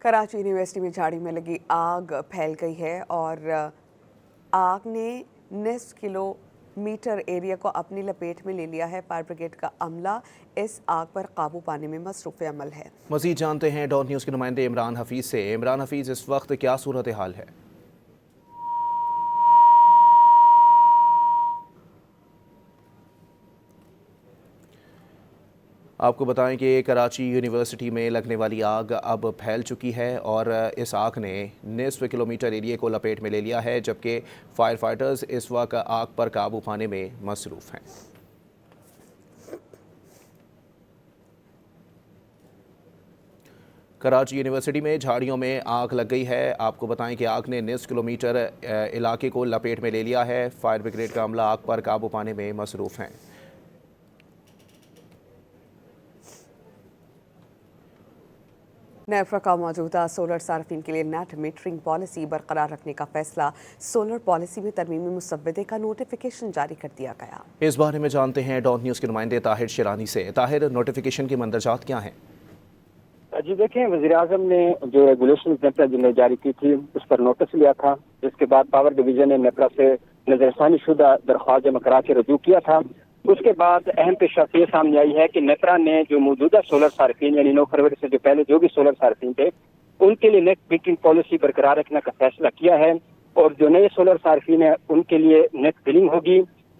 Karachi university में झाड़ी में लगी आग फैल गई है और आग ने निस्फ किलोमीटर एरिया को अपनी लपेट में ले लिया है। फायर ब्रिगेड का अमला इस आग पर काबू पाने में मसरूफ़ अमल है। मज़ीद जानते हैं डॉट न्यूज़ के नुमाइंदे इमरान हफीज़ से। इमरान हफीज़, इस वक्त क्या सूरत हाल है? आपको बताएं कि कराची यूनिवर्सिटी में लगने वाली आग अब फैल चुकी है और इस आग ने निस्फ किलोमीटर एरिया को लपेट में ले लिया है, जबकि फायर फाइटर्स इस वक्त आग पर काबू पाने में मसरूफ़ हैं। कराची यूनिवर्सिटी में झाड़ियों में आग लग गई है। आपको बताएं कि आग ने निस्फ किलोमीटर इलाके को लपेट में ले लिया है। फायर ब्रिगेड का अमला आग पर काबू पाने में मसरूफ़ हैं। नेफ्रा का मौजूदा सोलर सार्फिन के लिए नेट मीटरिंग पॉलिसी बरकरार रखने का फैसला। सोलर पॉलिसी में तरमीमी मुसव्वदे का नोटिफिकेशन जारी कर दिया गया। इस बारे में जानते हैं डॉट न्यूज़ के नुमाइंदे ताहिर शिरानी से। ताहिर, नोटिफिकेशन के मंदरजात क्या हैं? जी देखें, वज़ीर आज़म ने जो रेगुलेशन नेपरा जिन्हें जारी की थी उस पर नोटिस लिया था, जिसके बाद पावर डिवीजन ने नेपरा से नजरसानी शुदा दरख्वास्त जमा करा के रजू किया था। उसके बाद अहम पेशरफ ये सामने आई है कि नेपरा ने जो मौजूदा सोलर सार्फिन यानी 9 फरवरी से जो पहले जो भी सोलर सार्फिन थे उनके लिए नेट मीटरिंग पॉलिसी बरकरार रखने का फैसला किया है और जो नए सोलर सार्फिन है उनके लिए नेट बिलिंग होगी,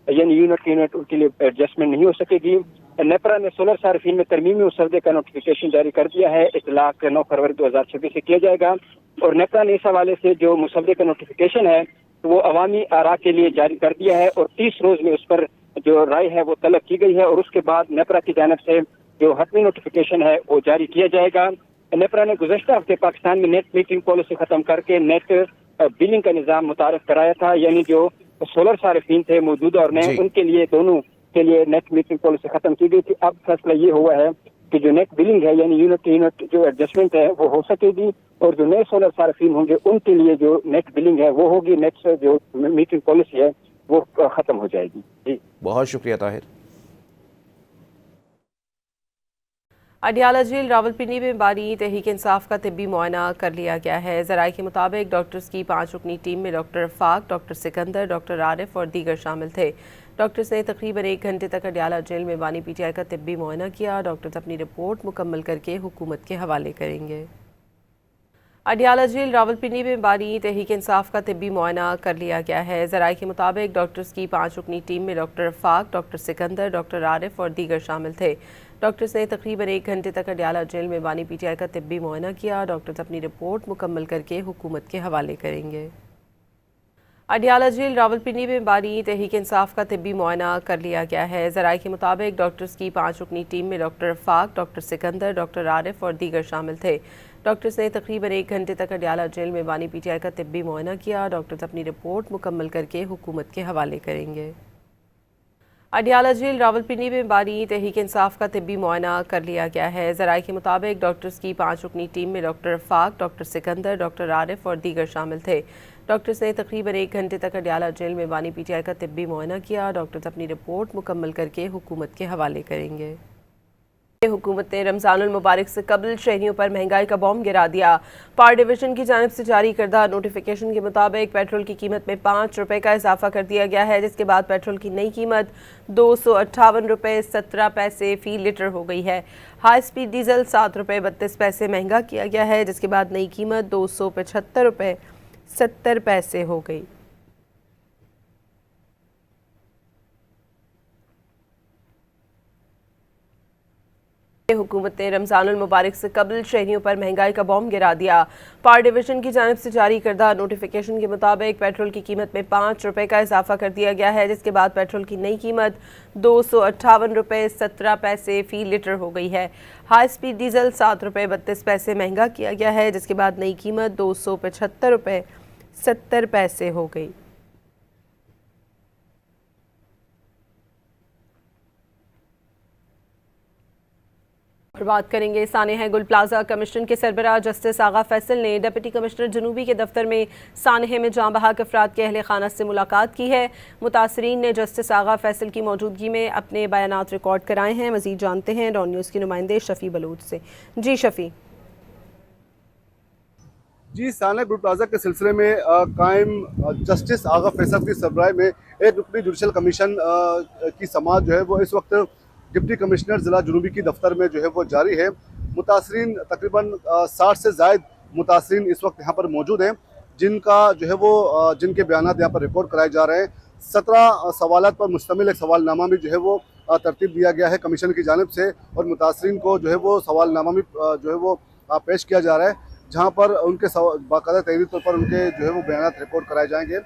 यानी यूनिट उनके लिए एडजस्टमेंट नहीं हो सकेगी। नेपरा ने सोलर सार्फिन में तरमीमी मुसव्वदे का नोटिफिकेशन जारी कर दिया है। इतलाक 9 फरवरी 2026 से किया जाएगा और नेपरा ने इस हवाले से जो मुसव्वदे का नोटिफिकेशन है वो अवामी आरा के लिए जारी कर दिया है और 30 रोज में उस पर जो राय है वो तलब की गई है और उसके बाद नेपरा की जानिब से जो हतमी नोटिफिकेशन है वो जारी किया जाएगा। नेपरा ने गुज़श्ता हफ्ते पाकिस्तान में नेट मीटरिंग पॉलिसी खत्म करके नेट बिलिंग का निज़ाम मुतारफ कराया था, यानी जो सोलर सार्फिन थे मौजूदा और नए उनके लिए दोनों के लिए नेट मीटरिंग पॉलिसी खत्म की गई थी। अब फैसला ये हुआ है कि जो नेट बिलिंग है यानी यूनिट जो एडजस्टमेंट है वो हो सकेगी और जो नए सोलर सार्फिन होंगे उनके लिए जो नेट बिलिंग है वो होगी, नेट से जो मीटरिंग पॉलिसी है वो खत्म हो जाएगी। जी बहुत शुक्रिया ताहिर। अडियाला जेल रावलपिंडी में बानी तहरीक इंसाफ का तिब्बी मुआयना कर लिया गया है। ज़राए के मुताबिक डॉक्टर्स की 5 रुकनी टीम में डॉक्टर फाक, डॉक्टर सिकंदर, डॉक्टर आरिफ और दीगर शामिल थे। डॉक्टर्स ने तकरीबन 1 घंटे तक अडियाला जेल में बानी PTI का तिब्बी मुआयना किया। डॉक्टर्स अपनी रिपोर्ट मुकम्मल करके हुकूमत के हवाले करेंगे। अडियाला जेल रावलपिंडी में बानी तहरीक इंसाफ का तिब्बी मुआयना कर लिया गया है। ज़राए के मुताबिक डॉक्टर्स की 5 रुकनी टीम में डॉक्टर फाक, डॉक्टर सिकंदर, डॉक्टर आरिफ और दीगर शामिल थे। डॉक्टर्स ने तकरीबन 1 घंटे तक अडियाला जेल में बानी PTI का तिब्बी मुआयना किया। डॉक्टर्स अपनी रिपोर्ट मुकम्मल करके हुकूमत के हवाले करेंगे। अडियाला जेल रावलपिंडी में बानी तहरीक इंसाफ का तिब्बी मुआयना कर लिया गया है। ज़राए के मुताबिक डॉक्टर्स की 5 रुकनी टीम में डॉक्टर फाक, डॉक्टर सिकंदर, डॉक्टर आरिफ और दीगर शामिल थे। डॉक्टर्स ने तकरीबन 1 घंटे तक अडियाला जेल में बानी PTI का तिब्बी मुआयना किया। डॉक्टर्स अपनी रिपोर्ट मुकम्मल करके हुकूमत के हवाले करेंगे। अडियाला जेल रावलपिंडी में बानी तहरीक इंसाफ का तिब्बी मुआयना कर लिया गया है। ज़राए के मुताबिक डॉक्टर्स की 5 रुकनी टीम में डॉक्टर फाक, डॉक्टर सिकंदर, डॉक्टर आरिफ और दीगर शामिल थे। डॉक्टर्स ने तकरीबन 1 घंटे तक अडियाला जेल में बानी PTI का तिब्बी मुआयना किया। डॉक्टर्स अपनी रिपोर्ट मुकम्मल करके हुकूमत के हवाले करेंगे। हुकूमत ने रमज़ानुल मुबारक से कबल शहरियों पर महंगाई का बॉम्ब गिरा दिया। पावर डिवीजन की जानिब से जारी करदा नोटिफिकेशन के मुताबिक पेट्रोल की कीमत में 5 रुपये का इजाफा कर दिया गया है, जिसके बाद पेट्रोल की नई कीमत 258 रुपये 17 पैसे फ़ी लीटर हो गई है। हाई स्पीड डीजल 7 रुपये 32 पैसे महंगा किया गया है, जिसके बाद नई कीमत 275 रुपये 70 पैसे हो गई। हुकूमत ने रमज़ानुल मुबारक से कबल शहरियों पर महंगाई का बॉम्ब गिरा दिया। पावर डिवीजन की जानिब से जारी करदा नोटिफिकेशन के मुताबिक पेट्रोल की कीमत में 5 रुपये का इजाफा कर दिया गया है, जिसके बाद पेट्रोल की नई कीमत 258 रुपये 17 पैसे फ़ी लीटर हो गई है। हाई स्पीड डीजल 7 रुपये 32 पैसे महंगा किया गया है, जिसके बाद नई कीमत 275 रुपये 70 पैसे हो गई। बात करेंगे सानेहा गुल प्लाजा कमिश्नर के सरबराह जस्टिस आगा फैसल ने डिप्टी कमिश्नर जनूबी के दफ्तर में सानेहा में जाँ बहक अफराद के अहले खाना से मुलाकात की है। मुतासरीन ने जस्टिस आगा फैसल की मौजूदगी में अपने बयानात रिकॉर्ड कराए हैं। मज़ीद जानते हैं डॉन न्यूज़ के नुमाइंदे शफ़ी बलूच से। जी शफ़ी। जी, साना गुरु प्लाजा के सिलसिले में कायम जस्टिस आगा फैसल की सरबराही में एक रुकनी जुडिशल कमीशन की समाअत जो है वो इस वक्त डिप्टी कमिश्नर ज़िला जनूबी की दफ्तर में जो है वो जारी है। मुतासरीन तकरीबन 60 से ज़ायद मुतासरीन इस वक्त यहाँ पर मौजूद हैं, जिनका जो है वो जिनके बयानात यहाँ पर रिकॉर्ड कराए जा रहे हैं। 17 सवालात पर मुश्तमिल एक सवालनामा भी जो है वो तरतीब दिया गया है कमीशन की जानिब से, और मुतासरीन को जो है वो सवालनामा भी जो है वो पेश किया जा रहा है, जहाँ पर उनके बाकायदा तहरीरी तौर पर उनके जो है वो बयानात रिकॉर्ड कराए जाएंगे।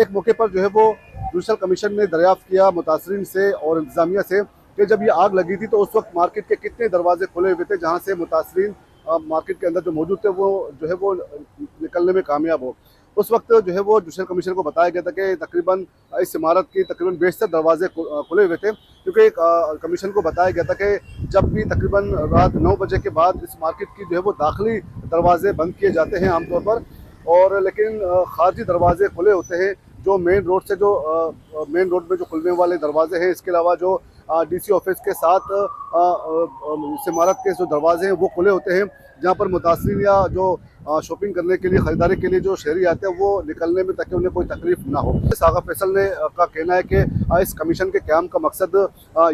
एक मौके पर जो है वो जुडिशल कमीशन ने दरियाफ्त किया मुतासरीन से और इंतज़ामिया से कि जब ये आग लगी थी तो उस वक्त मार्केट के कितने दरवाजे खुले हुए थे जहाँ से मुतासरीन मार्केट के अंदर जो मौजूद थे वो जो है वो निकलने में कामयाब हो। उस वक्त जो है वो जुडिशल कमीशन को बताया गया था कि तकरीबन इस इमारत की तकरीबन 62 दरवाजे खुले हुए थे, क्योंकि कमीशन को बताया गया था कि जब भी तकरीबन रात 9 बजे के बाद इस मार्केट की जो है वो दाखिली दरवाजे बंद किए जाते हैं आमतौर पर, और लेकिन खारजी दरवाजे खुले होते हैं जो मेन रोड से जो मेन रोड में जो खुलने वाले दरवाजे हैं। इसके अलावा जो डीसी ऑफिस के साथ इस इमारत के जो दरवाजे हैं वो खुले होते हैं, जहाँ पर मुतासरीन या जो शॉपिंग करने के लिए ख़रीदारी के लिए जो शहरी आते हैं वो निकलने में ताकि उन्हें कोई तकलीफ ना हो। आगा फैसल ने का कहना है कि इस कमीशन के क़याम का मकसद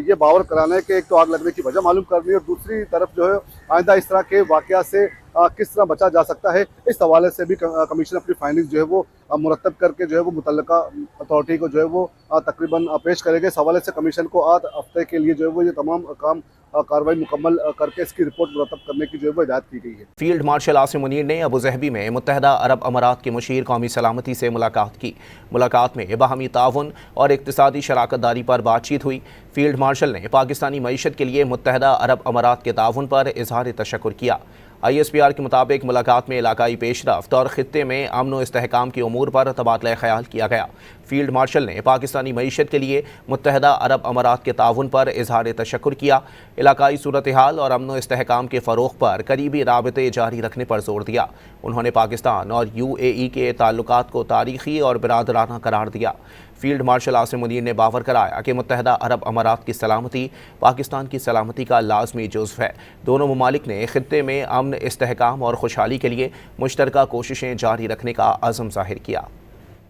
ये बावर कराना है कि एक तो आग लगने की वजह मालूम करनी है, और दूसरी तरफ जो है आइंदा इस तरह के वाक़यात से किस तरह बचा जा सकता है, इस हवाले से भी कमीशन अपनी फाइंडिंग्स जो है वो मुरतब करके जो है वो मुतल्लिका अथॉरिटी को जो है वो तकरीबन पेश करेंगे। इस हवाले से कमीशन को आध हफ्ते के लिए जो है वो ये तमाम काम कार्रवाई मुकम्मल करके इसकी रिपोर्ट मुरतब करने की जो है वो हिदायत की गई है। फील्ड मार्शल आसिम मुनीर ने अबू ज़हबी में मुत्तहदा अरब अमारात के मुशीर कौमी सलामती से मुलाकात की। मुलाकात में बाहमी ताउन और इक़्तिसादी शराकत दारी पर बातचीत हुई। फील्ड मार्शल ने पाकिस्तानी मईशत के लिए मुत्तहदा अरब अमारात के ताउन पर इजहार तशक्कुर किया। ISPR के मुताबिक मुलाकात में इलाकाई पेशरफ्त और खित्ते में अमन व इस्तेहकाम के उमूर पर तबादला ख्याल किया गया। फील्ड मार्शल ने पाकिस्तानी मईशत के लिए मुत्तहदा अरब अमारात के ताउन पर इजहार तशक्कुर किया। इलाकाई सूरत हाल और अमन व इस्तेहकाम के फ़रोग़ पर करीबी राबते जारी रखने पर जोर दिया। उन्होंने पाकिस्तान और UAE के ताल्लुकात को तारीख़ी और बिरादराना करार दिया। फील्ड मार्शल आसिम मुनीर ने बावर कराया कि मुत्तहदा अरब अमारात की सलामती पाकिस्तान की सलामती का लाजमी जुज़्व है। दोनों ममालिक ने खित्ते में अमन, इस्तेहकाम और खुशहाली के लिए मुश्तरका कोशिशें जारी रखने का अज़म ज़ाहिर किया।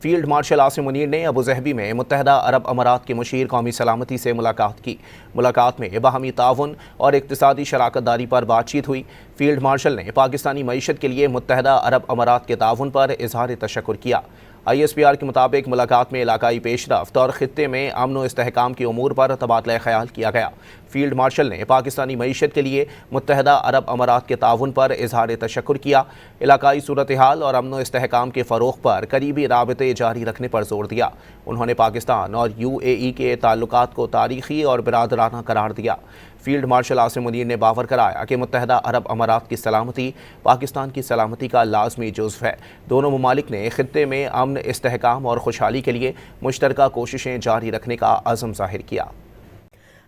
फील्ड मार्शल आसिम मुनीर ने अबू ज़हबी में मुत्तहदा अरब अमारात के मुशीर कौमी सलामती से मुलाकात की। मुलाकात में बाहमी ताउन और इक़्तिसादी शराकत दारी पर बातचीत हुई। फील्ड मार्शल ने पाकिस्तानी मईशत के लिए मुत्तहदा अरब अमारात के ताउन पर इजहार तशक्कुर किया। ISPR के मुताबिक मुलाकात में इलाकाई पेशरफ्त और खित्ते में अमन व इस्तेहकाम के उमूर पर तबादला ख्याल किया गया। फील्ड मार्शल ने पाकिस्तानी मईशत के लिए मुत्तहदा अरब अमारात के ताउन पर इजहार तशक्कुर किया। इलाकाई सूरत हाल और अमन व इस्तेहकाम के फ़रोग़ पर करीबी राबते जारी रखने पर जोर दिया। उन्होंने पाकिस्तान और UAE के ताल्लुकात को तारीख़ी और बिरादराना करार दिया। फील्ड मार्शल आसिम मुनीर ने बावर कराया कि मुत्तहदा अरब अमारात की सलामती पाकिस्तान की सलामती का लाजमी जुज़्व है। दोनों ममालिक ने खित्ते में अमन, इस्तेहकाम और खुशहाली के लिए मुश्तरका कोशिशें जारी रखने का अज़म ज़ाहिर किया।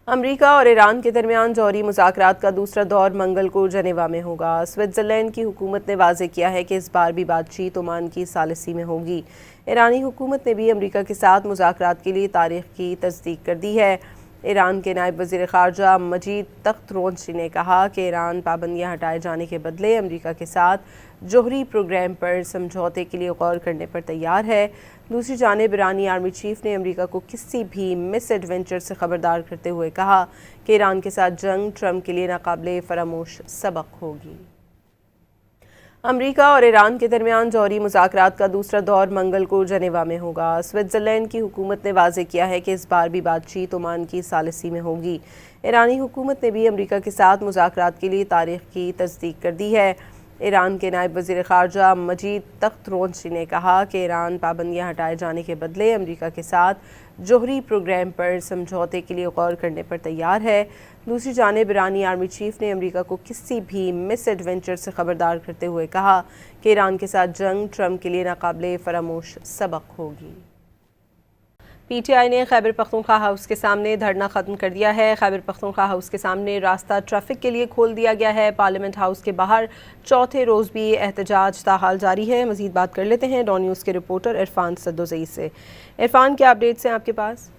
अमरीका और ईरान के दरमियान जौहरी मुज़ाकरात का दूसरा दौर मंगल को जनेवा में होगा। स्विट्ज़रलैंड की हुकूमत ने वाज़ेह किया है कि इस बार भी बातचीत ओमान की सालिसी में होगी। ईरानी हुकूमत ने भी अमरीका के साथ मुज़ाकरात के लिए तारीख़ की तस्दीक कर दी है। ईरान के नायब वज़ीर ख़ारजा मजीद तख्तरोंची ने कहा कि ईरान पाबंदियाँ हटाए जाने के बदले अमरीका के साथ जौहरी प्रोग्राम पर समझौते के लिए गौर करने पर तैयार है। दूसरी जानिब ईरानी आर्मी चीफ ने अमरीका को किसी भी मिस एडवेंचर से ख़बरदार करते हुए कहा कि ईरान के साथ जंग ट्रंप के लिए नाकाबिले फरामोश सबक होगी। अमरीका और ईरान के दरमियान जौहरी मुज़ाकरात का दूसरा दौर मंगल को जनेवा में होगा। स्विट्ज़रलैंड की हुकूमत ने वाज़ेह किया है कि इस बार भी बातचीत ओमान की सालिसी में होगी। ईरानी हुकूमत ने भी अमरीका के साथ मुज़ाकरात के लिए तारीख़ की तस्दीक कर दी है। ईरान के नायब वज़ीर ख़ारजा मजीद तख्तरोंची ने कहा कि ईरान पाबंदियाँ हटाए जाने के बदले अमरीका के साथ जौहरी प्रोग्राम पर समझौते के लिए गौर करने पर तैयार है। दूसरी जानिब ईरानी आर्मी चीफ ने अमरीका को किसी भी मिस एडवेंचर से ख़बरदार करते हुए कहा कि ईरान के साथ जंग ट्रंप के लिए नाकाबिले फरामोश सबक होगी। PTI ने खैबर पख्तूनख्वा हाउस के सामने धरना ख़त्म कर दिया है। खैबर पख्तूनख्वा हाउस के सामने रास्ता ट्रैफिक के लिए खोल दिया गया है। पार्लियामेंट हाउस के बाहर चौथे रोज़ भी एहतजाज ताहाल जारी है। मज़ीद बात कर लेते हैं डॉन न्यूज़ के रिपोर्टर इरफान सद्दोज़ई से। इरफान, क्या अपडेट्स हैं आपके पास?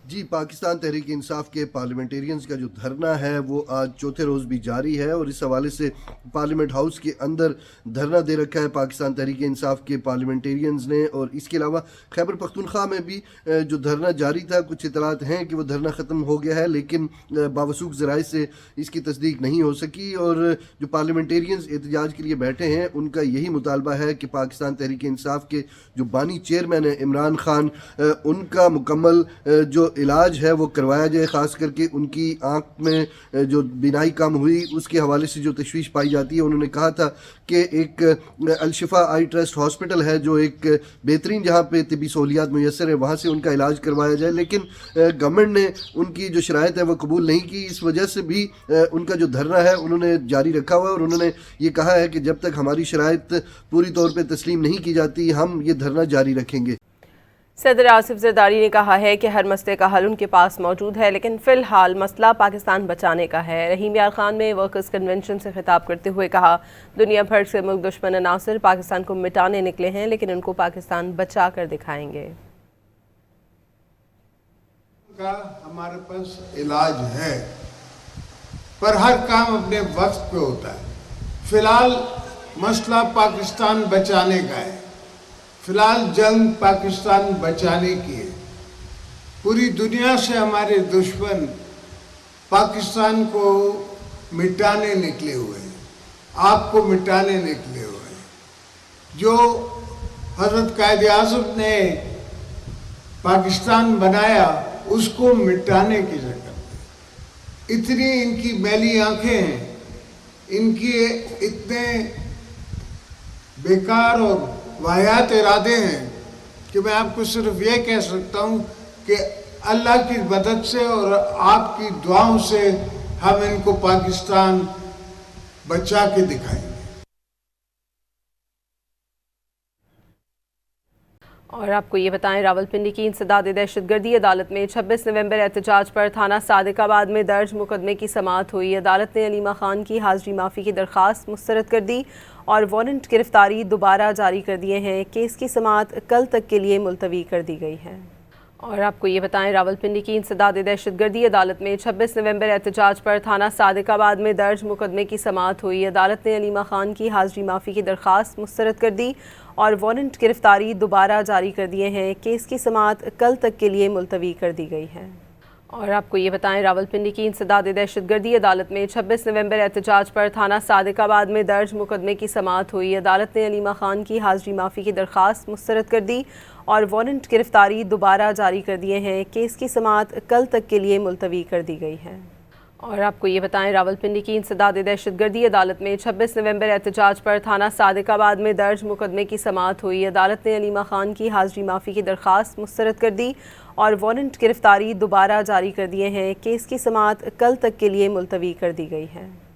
جی، پاکستان تحریک انصاف کے پارلیمنٹیرینز کا جو دھرنا ہے وہ آج چوتھے روز بھی جاری ہے، اور اس حوالے سے پارلیمنٹ ہاؤس کے اندر دھرنا دے رکھا ہے پاکستان تحریک انصاف کے پارلیمنٹیرینز نے. اور اس کے علاوہ خیبر پختونخوا میں بھی جو دھرنا جاری تھا، کچھ اطلاعات ہیں کہ وہ دھرنا ختم ہو گیا ہے، لیکن باوثوق ذرائع سے اس کی تصدیق نہیں ہو سکی. اور جو پارلیمنٹیرینز احتجاج کے لیے بیٹھے ہیں ان کا یہی مطالبہ ہے کہ پاکستان تحریک انصاف کے جو بانی چیئرمین ہیں عمران خان، ان کا مکمل جو علاج ہے وہ کروایا جائے. خاص کر کے ان کی آنکھ میں جو بینائی کم ہوئی اس کے حوالے سے جو تشویش پائی جاتی ہے. انہوں نے کہا تھا کہ ایک الشفا آئی ٹرسٹ ہاسپٹل ہے جو ایک بہترین جہاں پہ طبی سہولیات میسر ہے، وہاں سے ان کا علاج کروایا جائے، لیکن گورنمنٹ نے ان کی جو شرائط ہے وہ قبول نہیں کی. اس وجہ سے بھی ان کا جو دھرنا ہے انہوں نے جاری رکھا ہوا ہے، اور انہوں نے یہ کہا ہے کہ جب تک ہماری شرائط پوری طور پہ تسلیم نہیں کی جاتی ہم یہ دھرنا جاری رکھیں گے. صدر آصف زرداری نے کہا ہے کہ ہر مسئلے کا حل ان کے پاس موجود ہے، لیکن فی الحال مسئلہ پاکستان بچانے کا ہے. رحیم یار خان نے ورکرز کنونشن سے خطاب کرتے ہوئے کہا، دنیا بھر سے ملک دشمن عناصر پاکستان کو مٹانے نکلے ہیں، لیکن ان کو پاکستان بچا کر دکھائیں گے. کا ہمارے پاس علاج ہے، پر ہر کام اپنے وقت پہ ہوتا ہے. فی الحال مسئلہ پاکستان بچانے کا ہے، فی الحال جنگ پاکستان بچانے کی ہے. پوری دنیا سے ہمارے دشمن پاکستان کو مٹانے نکلے ہوئے ہیں، آپ کو مٹانے نکلے ہوئے ہیں. جو حضرت قائد اعظم نے پاکستان بنایا اس کو مٹانے کی شکل میں. اتنی ان کی میلی آنکھیں ہیں، ان کی اتنے بیکار اور واہیات ارادے ہیں کہ میں آپ کو صرف یہ کہہ سکتا ہوں کہ اللہ کی مدد سے اور آپ کی دعاؤں سے ہم ان کو پاکستان بچا کے دکھائیں گے. اور آپ کو یہ بتائیں، راولپنڈی کی انسداد دہشت گردی عدالت میں 26 نومبر احتجاج پر تھانہ صادق آباد میں درج مقدمے کی سماعت ہوئی. عدالت نے علیمہ خان کی حاضری معافی کی درخواست مسترد کر دی اور وارنٹ گرفتاری دوبارہ جاری کر دیے ہیں. کیس کی سماعت کل تک کے لیے ملتوی کر دی گئی ہے. اور آپ کو یہ بتائیں، راولپنڈی کی انسداد دہشت گردی عدالت میں 26 نومبر احتجاج پر تھانہ صادق آباد میں درج مقدمے کی سماعت ہوئی. عدالت نے علیمہ خان کی حاضری معافی کی درخواست مسترد کر دی اور وارنٹ گرفتاری دوبارہ جاری کر دیے ہیں. کیس کی سماعت کل تک کے لیے ملتوی کر دی گئی ہے. اور آپ کو یہ بتائیں، راولپنڈی کی انسداد دہشت گردی عدالت میں 26 نومبر احتجاج پر تھانہ صادق آباد میں درج مقدمے کی سماعت ہوئی. عدالت نے علیمہ خان کی حاضری معافی کی درخواست مسترد کر دی اور وارنٹ گرفتاری دوبارہ جاری کر دیے ہیں. کیس کی سماعت کل تک کے لیے ملتوی کر دی گئی ہے. اور آپ کو یہ بتائیں، راولپنڈی کی انسداد دہشت گردی عدالت میں 26 نومبر احتجاج پر تھانہ صادق آباد میں درج مقدمے کی سماعت ہوئی. عدالت نے علیمہ خان کی حاضری معافی کی درخواست مسترد کر دی اور وارنٹ گرفتاری دوبارہ جاری کر دیے ہیں. کیس کی سماعت کل تک کے لیے ملتوی کر دی گئی ہے.